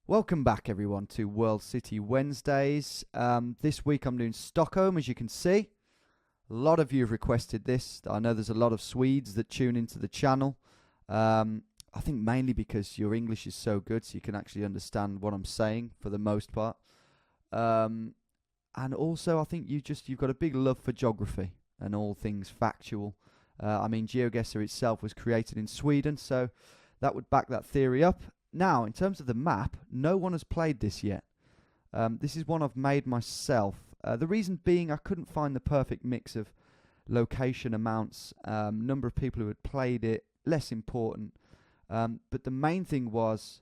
Welcome back, everyone, to World City Wednesdays. This week I'm doing Stockholm, as you can see. A lot of you have requested this. I know there's a lot of Swedes that tune into the channel. I think mainly because your English is so good, so you can actually understand what I'm saying for the most part. And also, I think you've got a big love for geography and all things factual. I mean, Geoguessr itself was created in Sweden, so that would back that theory up. Now, in terms of the map, no one has played this yet. This is one I've made myself. The reason being I couldn't find the perfect mix of location amounts, number of people who had played it, less important. But the main thing was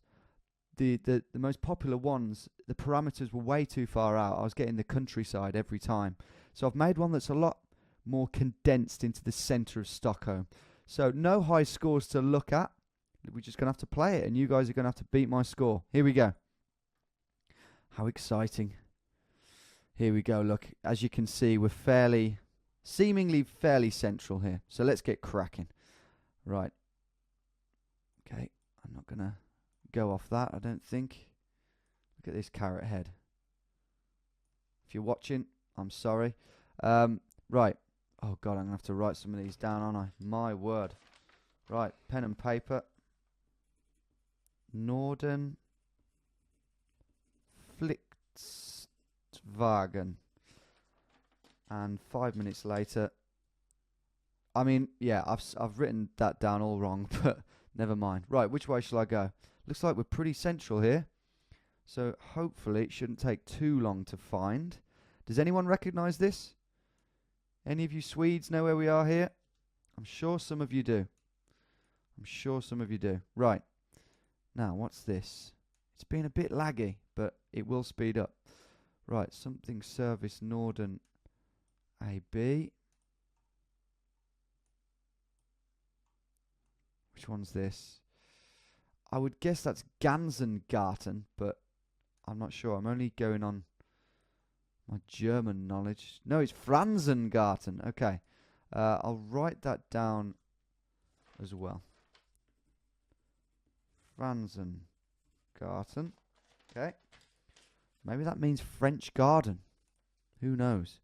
the most popular ones, the parameters were way too far out. I was getting the countryside every time. So I've made one that's a lot more condensed into the centre of Stockholm. So no high scores to look at. We're just going to have to play it, and you guys are going to have to beat my score. Here we go. How exciting. Here we go. Look, as you can see, we're seemingly fairly central here. So let's get cracking. Right. Okay, I'm not going to go off that, I don't think. Look at this carrot head. If you're watching, I'm sorry. Right. Oh, God, I'm going to have to write some of these down, aren't I? My word. Right, pen and paper. Norden Flixtwagen. And 5 minutes later, I mean, yeah, I've written that down all wrong, but never mind. Right, which way shall I go? Looks like we're pretty central here, so hopefully it shouldn't take too long to find. Does anyone recognise this? Any of you Swedes know where we are here? I'm sure some of you do. Right. Now, what's this? It's been a bit laggy, but it will speed up. Right, something service Norden AB. Which one's this? I would guess that's Ganzengarten, but I'm not sure. I'm only going on my German knowledge. No, it's Franzengarten. Okay. I'll write that down as well. Franzengarten. Okay. Maybe that means French garden. Who knows?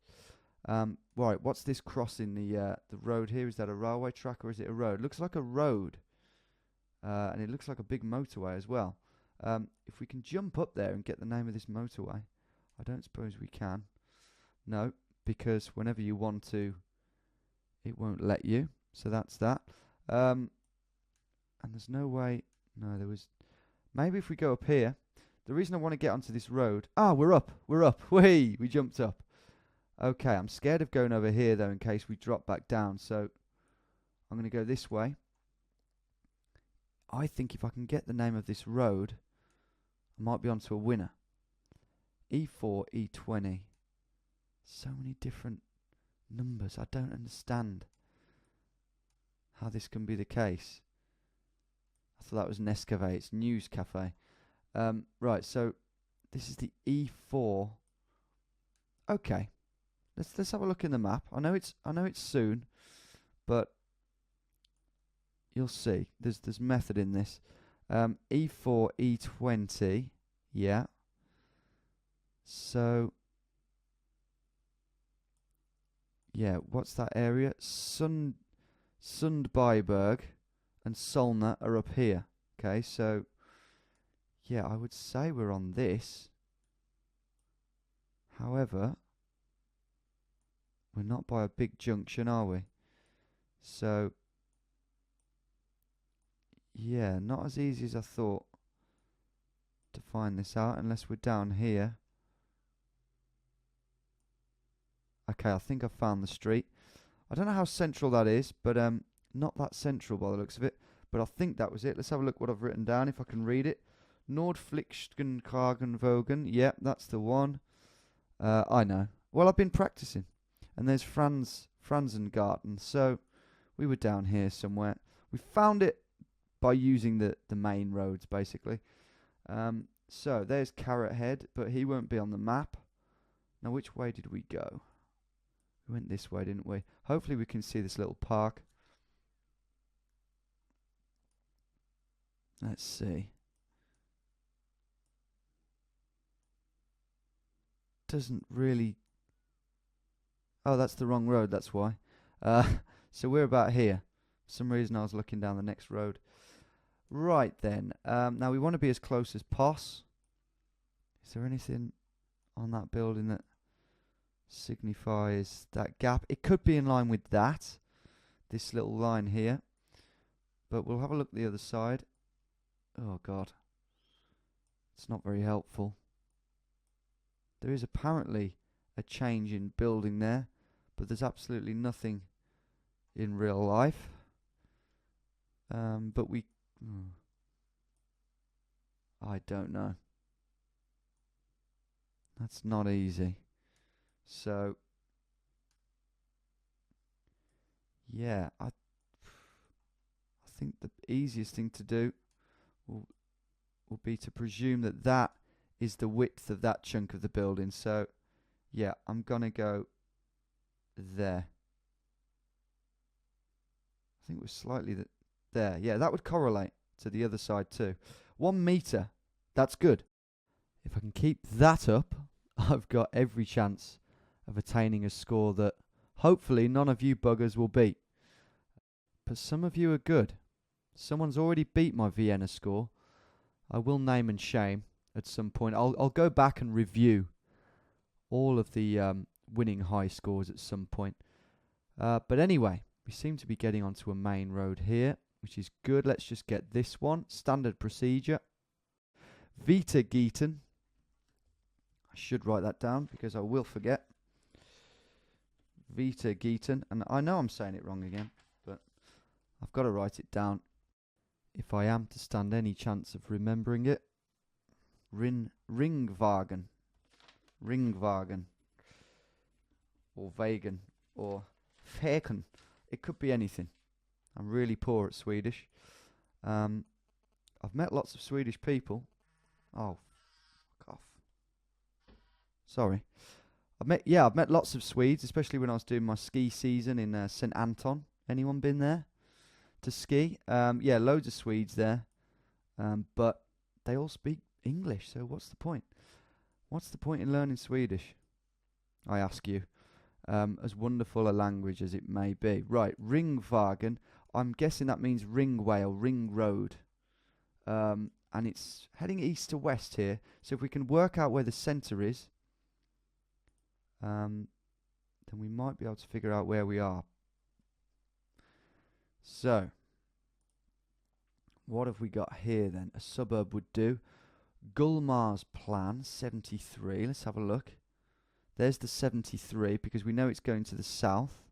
Right, what's this crossing the road here? Is that a railway track or is it a road? Looks like a road. And it looks like a big motorway as well. If we can jump up there and get the name of this motorway. I don't suppose we can. No, because whenever you want to, it won't let you. So that's that. And there's no way. No, there was. Maybe if we go up here. The reason I want to get onto this road. Ah, we're up. Whee! We jumped up. Okay, I'm scared of going over here, though, in case we drop back down. So I'm going to go this way. I think if I can get the name of this road, I might be onto a winner. E4, E20. So many different numbers. I don't understand how this can be the case. I thought that was Nescafe. It's News Cafe. Right, so this is the E4. Okay. Let's have a look in the map. I know it's soon, but you'll see. There's method in this. E4, E20. Yeah. So yeah, what's that area? Sundbyberg and Solna are up here. Okay, so yeah, I would say we're on this. However, we're not by a big junction, are we? So yeah, not as easy as I thought to find this out unless we're down here. Okay, I think I found the street. I don't know how central that is, but not that central by the looks of it. But I think that was it. Let's have a look what I've written down, if I can read it. Nordflixgenkragenvogen. Yep, that's the one. I know. Well, I've been practicing. And there's Franzengarten. So we were down here somewhere. We found it by using the main roads, basically. So there's Carrot Head, but he won't be on the map. Now, which way did we go? We went this way, didn't we? Hopefully we can see this little park. Let's see. doesn't really... Oh, that's the wrong road, that's why. So we're about here. For some reason I was looking down the next road. Right then. Now we want to be as close as pos. Is there anything on that building that signifies that gap? It could be in line with that. This little line here. But we'll have a look at the other side. Oh god. It's not very helpful. There is apparently a change in building there, but there's absolutely nothing in real life. But we... I don't know. That's not easy. So... yeah, I think the easiest thing to do will be to presume that that is the width of that chunk of the building. So, yeah, I'm going to go there. I think we're slightly there. Yeah, that would correlate to the other side too. 1 meter. That's good. If I can keep that up, I've got every chance of attaining a score that hopefully none of you buggers will beat. But some of you are good. Someone's already beat my Vienna score. I will name and shame at some point. I'll go back and review all of the winning high scores at some point. But anyway, we seem to be getting onto a main road here, which is good. Let's just get this one. Standard procedure. Vita Geeten. I should write that down because I will forget. Vita Geeten. And I know I'm saying it wrong again, but I've got to write it down if I am to stand any chance of remembering it. Ringwagen. Ringwagen. Or Wagen. Or Fäken. It could be anything. I'm really poor at Swedish. I've met lots of Swedish people. Oh, fuck off. Sorry. I've met lots of Swedes, especially when I was doing my ski season in St. Anton. Anyone been there to ski? Yeah, loads of Swedes there. But they all speak English, so what's the point? What's the point in learning Swedish? I ask you. As wonderful a language as it may be. Right, Ringwagen. I'm guessing that means ringway or ring road. And it's heading east to west here. So if we can work out where the centre is, then we might be able to figure out where we are. So, what have we got here then? A suburb would do. Gulmar's plan, 73. Let's have a look. There's the 73 because we know it's going to the south.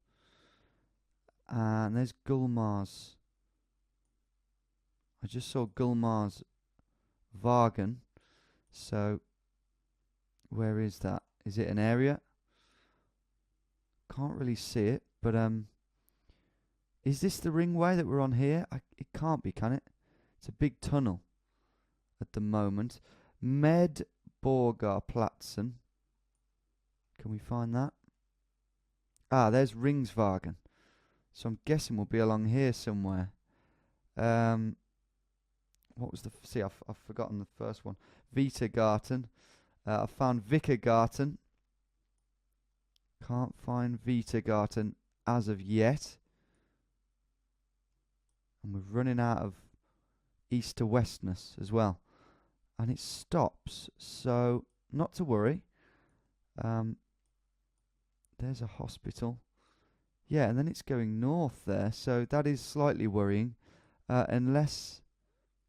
And there's Gulmar's. I just saw Gulmar's Wagen. So, where is that? Is it an area? Can't really see it, but is this the ringway that we're on here? It can't be, can it? It's a big tunnel at the moment. Medborgarplatsen. Can we find that? Ah, there's Ringswagen. So I'm guessing we'll be along here somewhere. What was the... see, I've forgotten the first one. Vitagarten. I found Vicargarten. Can't find Vitagarten as of yet. And we're running out of east to westness as well. And it stops. So, not to worry. There's a hospital. Yeah, and then it's going north there. So that is slightly worrying. Unless...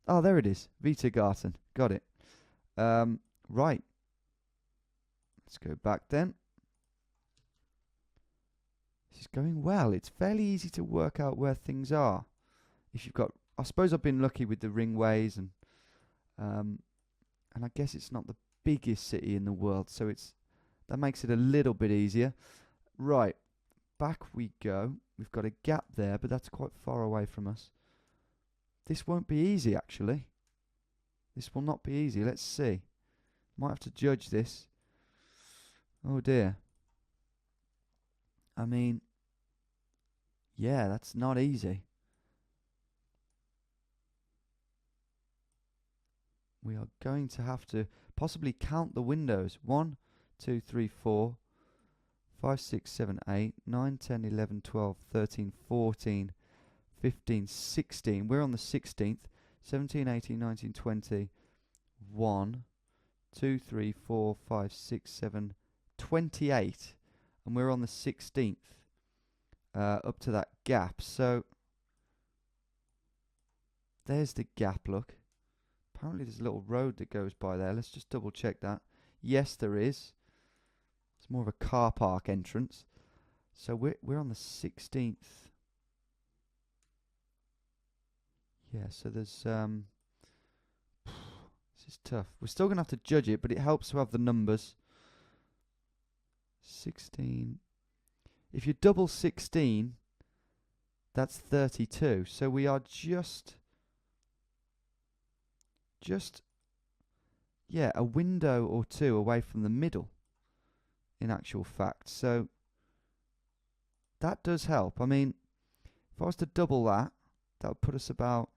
oh, there it is. Vitagarten. Got it. Right. Let's go back then. This is going well. It's fairly easy to work out where things are. If you've got... I suppose I've been lucky with the ringways and I guess it's not the biggest city in the world, so that makes it a little bit easier. Right, back we go. We've got a gap there, but that's quite far away from us. This won't be easy, actually. This will not be easy. Let's see. Might have to judge this. Oh dear. I mean, yeah, that's not easy. We are going to have to possibly count the windows. 1, 2, 3, 4, 5, 6, 7, 8, 9, 10, 11, 12, 13, 14, 15, 16. We're on the 16th. 17, 18, 19, 20. 1, 2, 3, 4, 5, 6, 7, 28. And we're on the 16th. Up to that gap. So there's the gap, look. Apparently there's a little road that goes by there. Let's just double check that. Yes, there is. It's more of a car park entrance. So we're on the 16th. Yeah, so there's this is tough. We're still gonna have to judge it, but it helps to have the numbers. 16. If you double 16, that's 32. So we are just yeah, a window or two away from the middle, in actual fact. So that does help. I mean, if I was to double that, that would put us about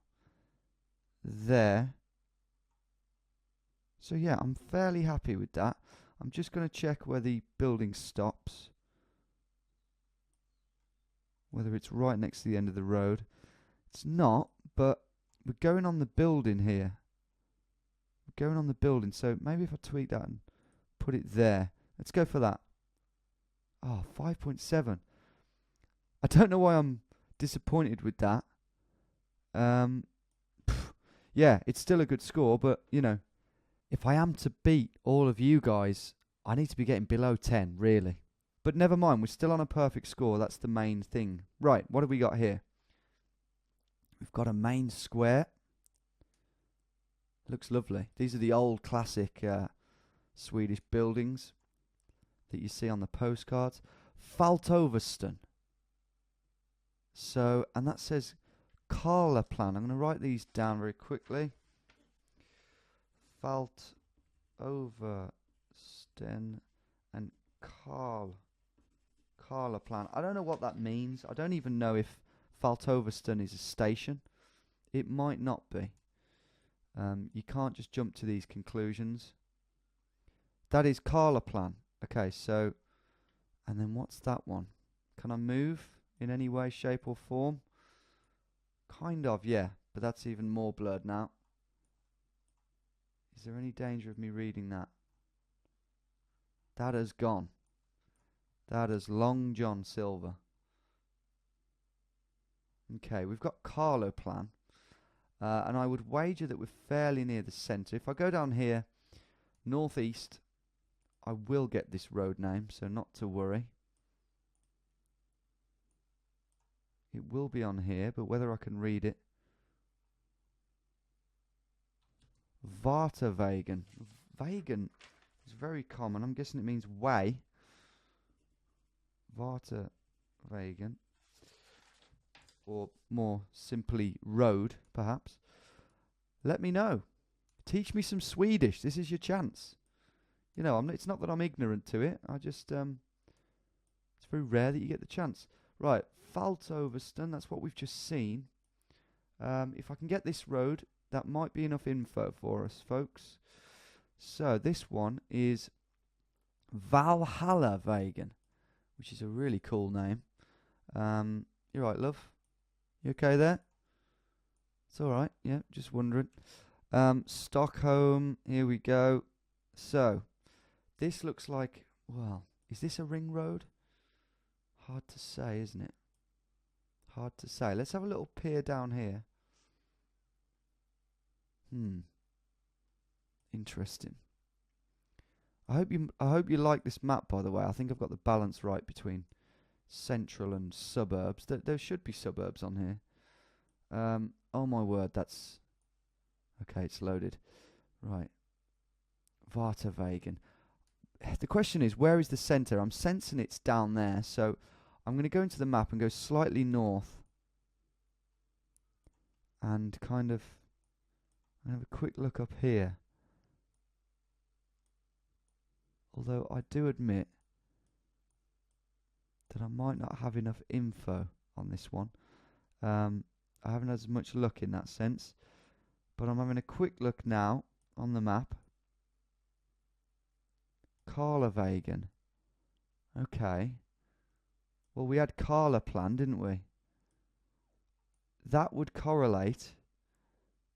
there. So yeah, I'm fairly happy with that. I'm just going to check where the building stops, whether it's right next to the end of the road. It's not, but we're going on the building here. We're going on the building, so maybe if I tweak that and put it there. Let's go for that. Oh, 5.7. I don't know why I'm disappointed with that. Yeah, it's still a good score, but, you know, if I am to beat all of you guys, I need to be getting below 10, really. But never mind, we're still on a perfect score. That's the main thing. Right, what have we got here? We've got a main square. Looks lovely. These are the old classic Swedish buildings that you see on the postcards. Faltoverston. So, and that says Karlaplan. I'm going to write these down very quickly. Faltoverston and Karlaplan. I don't know what that means. I don't even know if Faltoverston is a station. It might not be. You can't just jump to these conclusions. That is Karlaplan. Okay, so, and then what's that one? Can I move in any way, shape or form? Kind of, yeah, but that's even more blurred now. Is there any danger of me reading that? That has gone. That is Long John Silver. Okay, we've got Karlaplan. And I would wager that we're fairly near the centre. If I go down here, northeast, I will get this road name, so not to worry. It will be on here, but whether I can read it. Vartavägen. Vägen is very common. I'm guessing it means way. Vartavägen. Or more simply road, perhaps. Let me know. Teach me some Swedish. This is your chance. You know, it's not that I'm ignorant to it. I just, it's very rare that you get the chance. Right, Faltoverston, that's what we've just seen. If I can get this road, that might be enough info for us, folks. So, this one is Valhallavägen, which is a really cool name. You're right, love. You okay there? It's alright, yeah, just wondering. Stockholm, here we go. So, this looks like, well, is this a ring road? Hard to say, isn't it? Hard to say. Let's have a little peer down here. Interesting. I hope you like this map, by the way. I think I've got the balance right between central and suburbs. There should be suburbs on here. Oh my word, that's... Okay, it's loaded. Right. Vartavägen. The question is, where is the centre? I'm sensing it's down there, so I'm going to go into the map and go slightly north. And kind of... have a quick look up here. Although I do admit that I might not have enough info on this one. I haven't had as much luck in that sense. But I'm having a quick look now on the map. Karlavägen. Okay. Well, we had Karlaplan, didn't we? That would correlate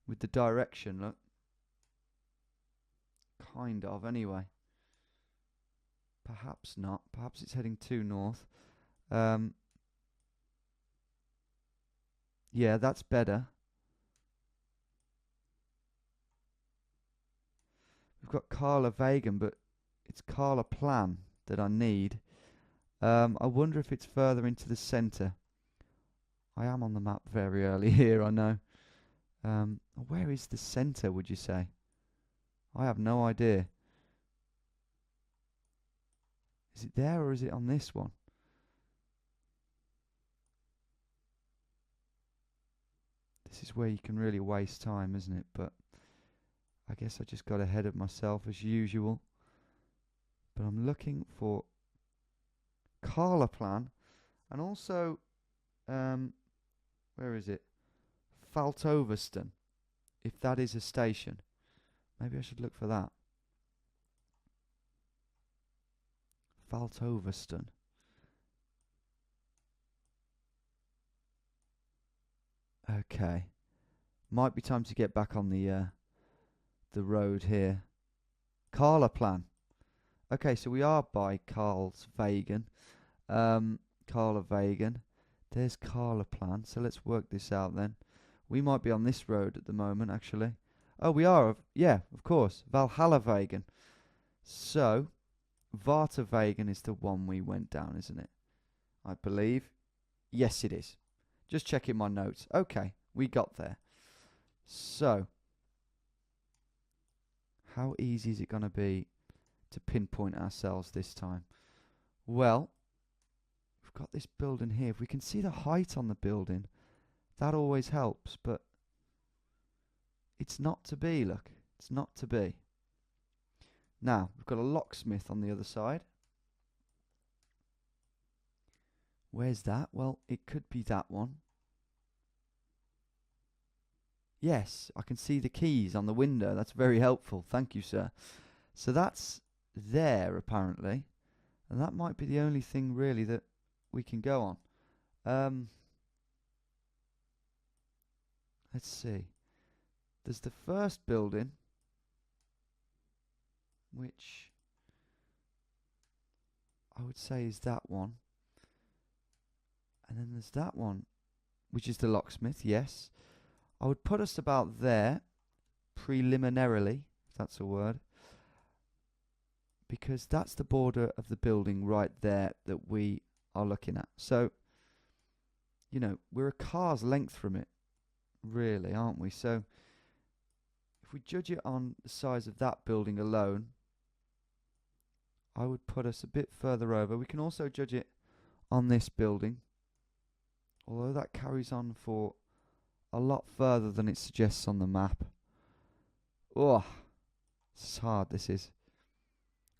with the direction, look. Kind of, anyway. Perhaps not. Perhaps it's heading too north. Yeah, that's better. We've got Karlavägen, but it's Karlaplan that I need. I wonder if it's further into the centre. I am on the map very early here, I know. Where is the centre, would you say? I have no idea. Is it there or is it on this one? This is where you can really waste time, isn't it? But I guess I just got ahead of myself as usual. But I'm looking for Karlaplan and also, where is it? Faltoverston, if that is a station. Maybe I should look for that. Faltoverston. Okay. Might be time to get back on the road here. Karlaplan. Okay, so we are by Karlsvägen. Karlavägen. There's Karlaplan. So let's work this out then. We might be on this road at the moment, actually. Oh, we are. Yeah, of course. Valhallavägen. So, Vartavägen is the one we went down, isn't it? I believe. Yes, it is. Just checking my notes. Okay, we got there. So, how easy is it going to be to pinpoint ourselves this time? Well, we've got this building here. If we can see the height on the building, that always helps, but it's not to be, look. It's not to be. Now, we've got a locksmith on the other side. Where's that? Well, it could be that one. Yes, I can see the keys on the window. That's very helpful. Thank you, sir. So that's there, apparently. And that might be the only thing, really, that we can go on. Let's see. There's the first building, which I would say is that one. And then there's that one, which is the locksmith, yes. I would put us about there, preliminarily, if that's a word, because that's the border of the building right there that we are looking at. So, you know, we're a car's length from it, really, aren't we? So, if we judge it on the size of that building alone, I would put us a bit further over. We can also judge it on this building, although that carries on for a lot further than it suggests on the map. Oh, this is hard, this is.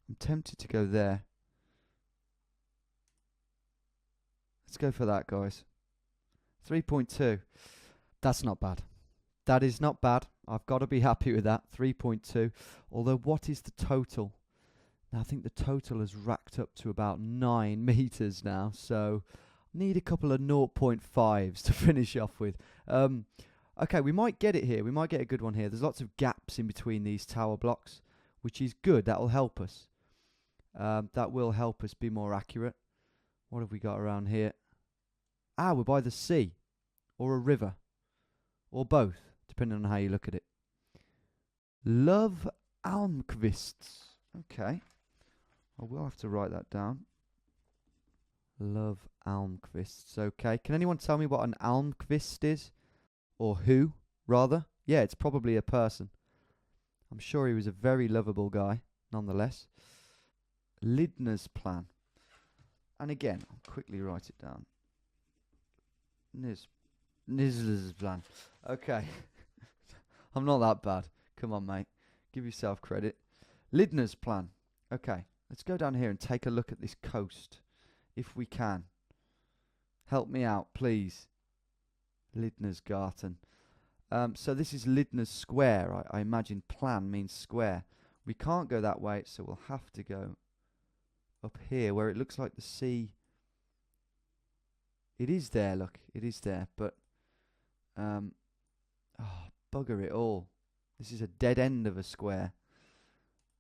I'm tempted to go there. Let's go for that, guys. 3.2. That's not bad. That is not bad. I've got to be happy with that. 3.2. Although, what is the total? Now, I think the total has racked up to about 9 meters now. So, need a couple of 0.5s to finish off with. Okay, we might get it here. We might get a good one here. There's lots of gaps in between these tower blocks, which is good. That will help us. That will help us be more accurate. What have we got around here? Ah, we're by the sea. Or a river. Or both, depending on how you look at it. Love Almqvists. Okay. I will have to write that down. Love Almqvists. Okay. Can anyone tell me what an Almqvist is? Or who, rather? Yeah, it's probably a person. I'm sure he was a very lovable guy, nonetheless. Lidner's plan. And again, I'll quickly write it down. Nizler's plan. Okay. I'm not that bad. Come on, mate. Give yourself credit. Lidner's plan. Okay. Let's go down here and take a look at this coast. If we can. Help me out, please. Lidner's Garten. So this is Lidner's Square. I imagine plan means square. We can't go that way, so we'll have to go up here where it looks like the sea. It is there, look. It is there, but oh, bugger it all. This is a dead end of a square.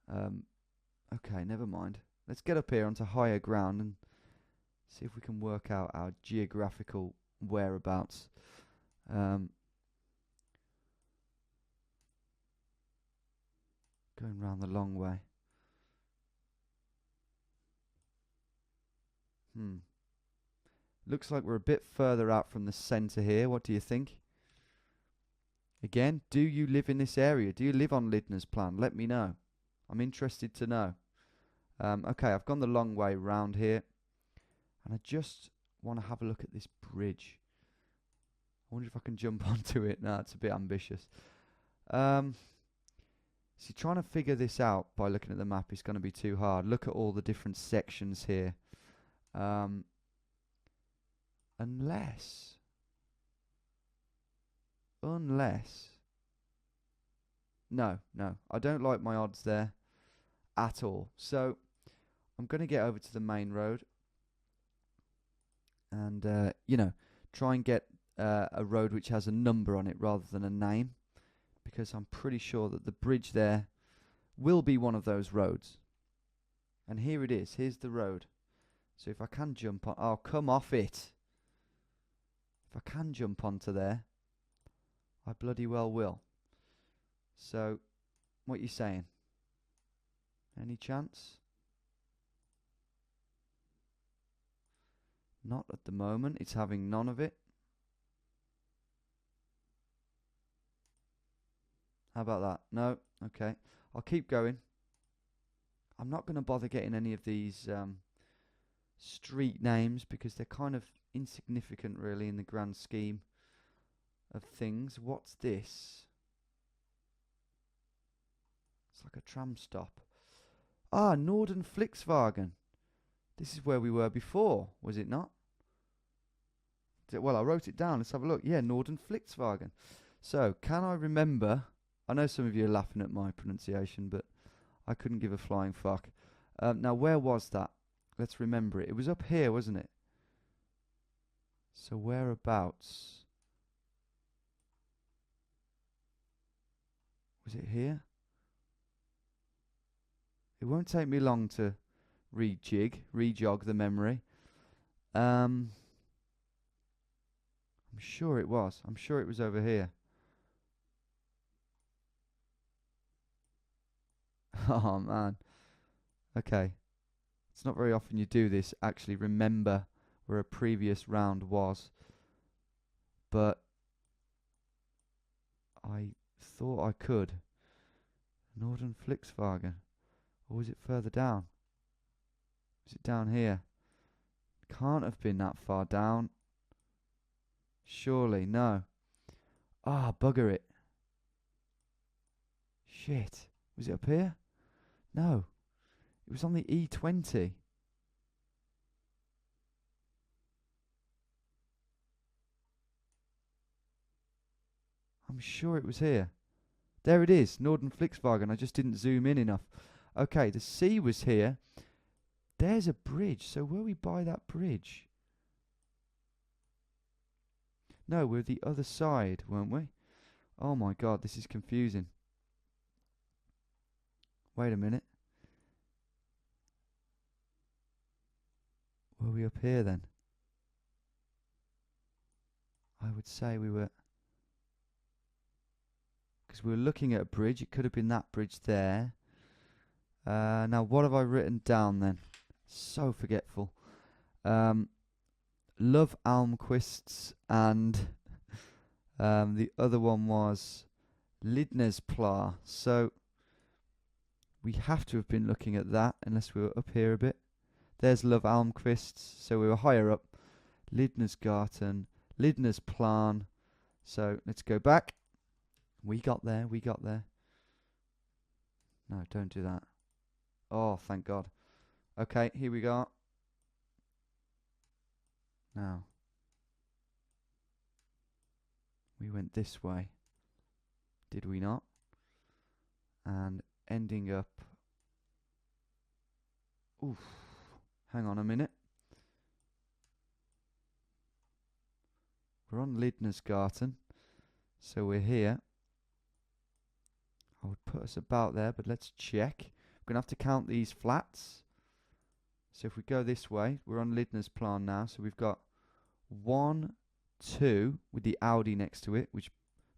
Okay, never mind. Let's get up here onto higher ground and see if we can work out our geographical whereabouts. Going round the long way. Looks like we're a bit further out from the centre here. What do you think? Again, do you live in this area? Do you live on Lydna's plan? Let me know. I'm interested to know. Okay, I've gone the long way round here. And I just want to have a look at this bridge. I wonder if I can jump onto it. No, it's a bit ambitious. See, trying to figure this out by looking at the map is going to be too hard. Look at all the different sections here. Unless... No, I don't like my odds there at all. So I'm going to get over to the main road and, you know, try and get a road which has a number on it rather than a name, because I'm pretty sure that the bridge there will be one of those roads. And here it is. Here's the road. So if I can jump on... Oh, come off it. If I can jump onto there, I bloody well will. So, what you saying? Any chance? Not at the moment. It's having none of it. How about that? No? Okay. I'll keep going. I'm not going to bother getting any of these street names because they're kind of insignificant really in the grand scheme of things. What's this? It's like a tram stop. Ah, Norden Flixwagen. This is where we were before, was it not? Well, I wrote it down. Let's have a look. Yeah, Norden Flixwagen. So, can I remember... I know some of you are laughing at my pronunciation, but I couldn't give a flying fuck. Now, where was that? Let's remember it. It was up here, wasn't it? So, whereabouts? Was it here? It won't take me long to rejog the memory. I'm sure it was. I'm sure it was over here. Oh, man. Okay. It's not very often you do this, actually remember where a previous round was. But I thought I could. Norden Flixwagen. Or was it further down? Was it down here? Can't have been that far down. Surely, no. Ah, bugger it. Shit. Was it up here? No. It was on the E20. I'm sure it was here. There it is, Norden Flixwagen. I just didn't zoom in enough. Okay, the sea was here. There's a bridge. So were we by that bridge? No, we're the other side, weren't we? Oh my god, this is confusing. Wait a minute. Were we up here then? I would say we were... Because we were looking at a bridge. It could have been that bridge there. Now, what have I written down then? So forgetful. Love Almquists and the other one was Lidnesplar. So we have to have been looking at that unless we were up here a bit. There's Love Almquists. So we were higher up. Lidnesgarten, Lidnesplan. So let's go back. We got there. No, don't do that. Oh, thank God. Okay, here we go. Now, we went this way, did we not? And ending up... Oof. Hang on a minute. We're on Lidnesgarten, so we're here. I would put us about there, but let's check. We're going to have to count these flats. So if we go this way, we're on Lidnesplan now, so we've got 1, 2 with the Audi next to it, which,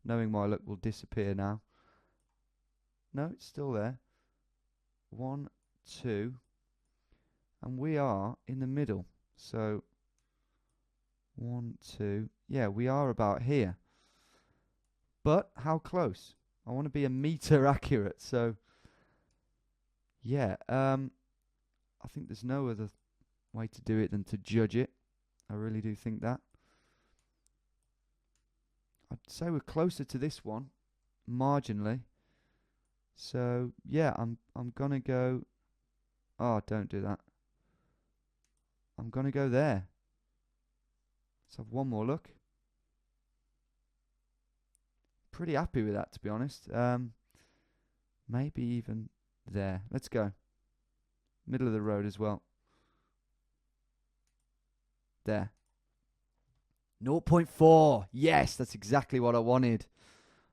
knowing my luck, will disappear now. No, it's still there. 1, 2, and we are in the middle. So 1, 2, yeah, we are about here. But how close? I want to be a meter accurate, so yeah. I think there's no other way to do it than to judge it. I really do think that. I'd say we're closer to this one, marginally. So yeah, I'm gonna go. Oh, don't do that. I'm gonna go there. Let's have one more look. Pretty happy with that, to be honest. Maybe even there. Let's go. Middle of the road as well. There. 0.4. Yes, that's exactly what I wanted.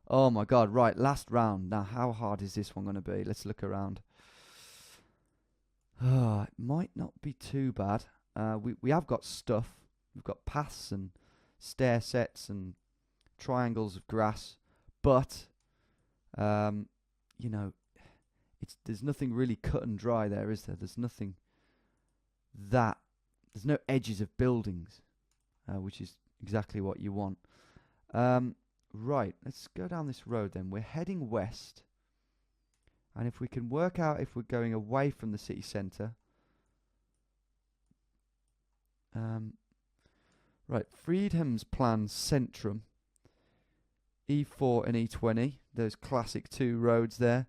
Oh my god. Right, last round. Now, how hard is this one going to be? Let's look around. It might not be too bad. We have got stuff. We've got paths and stair sets and triangles of grass. But, you know, there's nothing really cut and dry there, is there? There's nothing that... There's no edges of buildings, which is exactly what you want. Right, let's go down this road then. We're heading west. And if we can work out if we're going away from the city centre. Right, Friedhelmsplan Centrum. E4 and E20, those classic 2 roads there.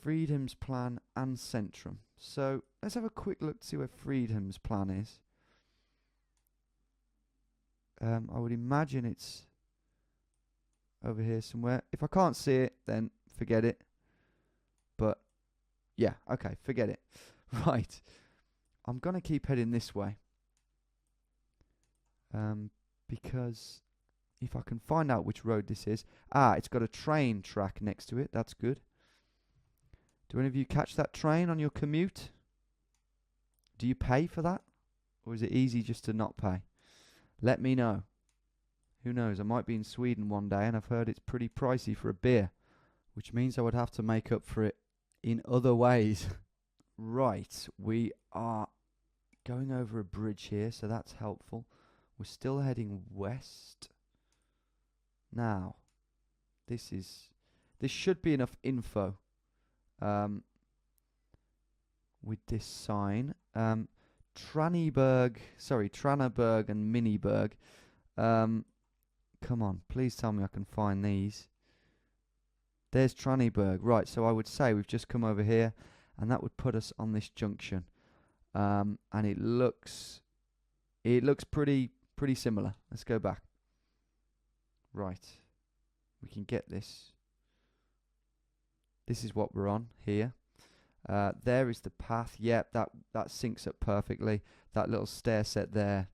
Friedhelmsplan and Centrum. So let's have a quick look to see where Friedhelmsplan is. I would imagine it's over here somewhere. If I can't see it, then forget it. But yeah, okay, forget it. Right, I'm gonna keep heading this way. Because if I can find out which road this is. It's got a train track next to it. That's good. Do any of you catch that train on your commute? Do you pay for that? Or is it easy just to not pay? Let me know. Who knows? I might be in Sweden one day and I've heard it's pretty pricey for a beer, which means I would have to make up for it in other ways. Right, we are going over a bridge here, so that's helpful. We're still heading west. Now, this should be enough info with this sign. Traneberg and Miniberg. Come on, please tell me I can find these. There's Traneberg. Right, so I would say we've just come over here, and that would put us on this junction. And it looks pretty similar. Let's go back. Right, we can get this. This is what we're on here. There is the path. Yep, that syncs up perfectly. That little stair set there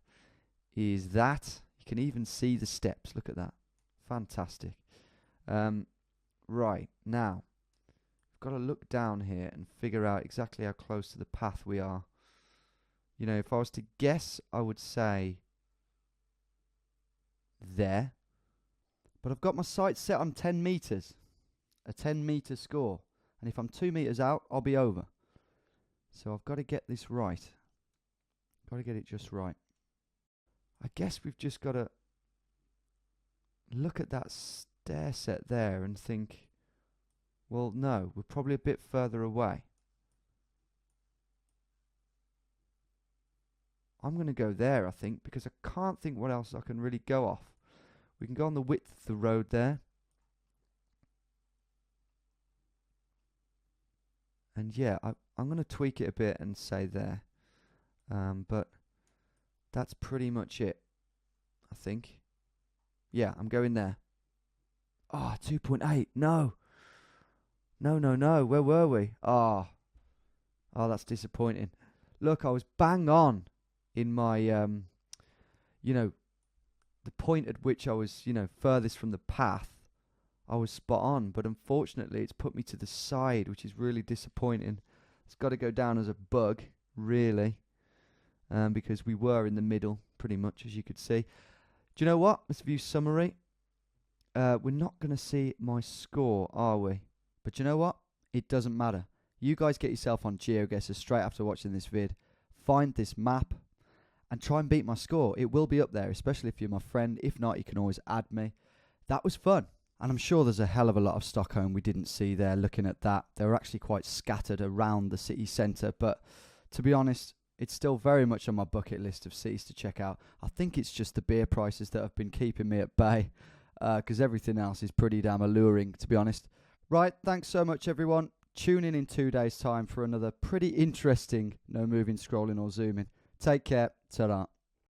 is that. You can even see the steps. Look at that. Fantastic. Right, now, we've got to look down here and figure out exactly how close to the path we are. You know, if I was to guess, I would say there. But I've got my sights set on 10 metres. A 10-metre score. And if I'm 2 metres out, I'll be over. So I've got to get this right. Got to get it just right. I guess we've just got to look at that stair set there and think, well, no, we're probably a bit further away. I'm going to go there, I think, because I can't think what else I can really go off. We can go on the width of the road there. And yeah, I'm going to tweak it a bit and say there. But that's pretty much it, I think. Yeah, I'm going there. 2.8. No. No. Where were we? Oh, that's disappointing. Look, I was bang on in my, you know, the point at which I was, furthest from the path. I was spot on, but unfortunately, it's put me to the side, which is really disappointing. It's got to go down as a bug, really, because we were in the middle, pretty much, as you could see. Do you know what? Let's view summary. We're not going to see my score, are we? But you know what? It doesn't matter. You guys get yourself on Geoguessr straight after watching this vid. Find this map and try and beat my score. It will be up there, especially if you're my friend. If not, you can always add me. That was fun. And I'm sure there's a hell of a lot of Stockholm we didn't see there looking at that. They were actually quite scattered around the city centre. But to be honest, it's still very much on my bucket list of cities to check out. I think it's just the beer prices that have been keeping me at bay, because everything else is pretty damn alluring, to be honest. Right, thanks so much, everyone. Tune in 2 days' time for another pretty interesting no moving, scrolling or zooming. Take care. Ta-da.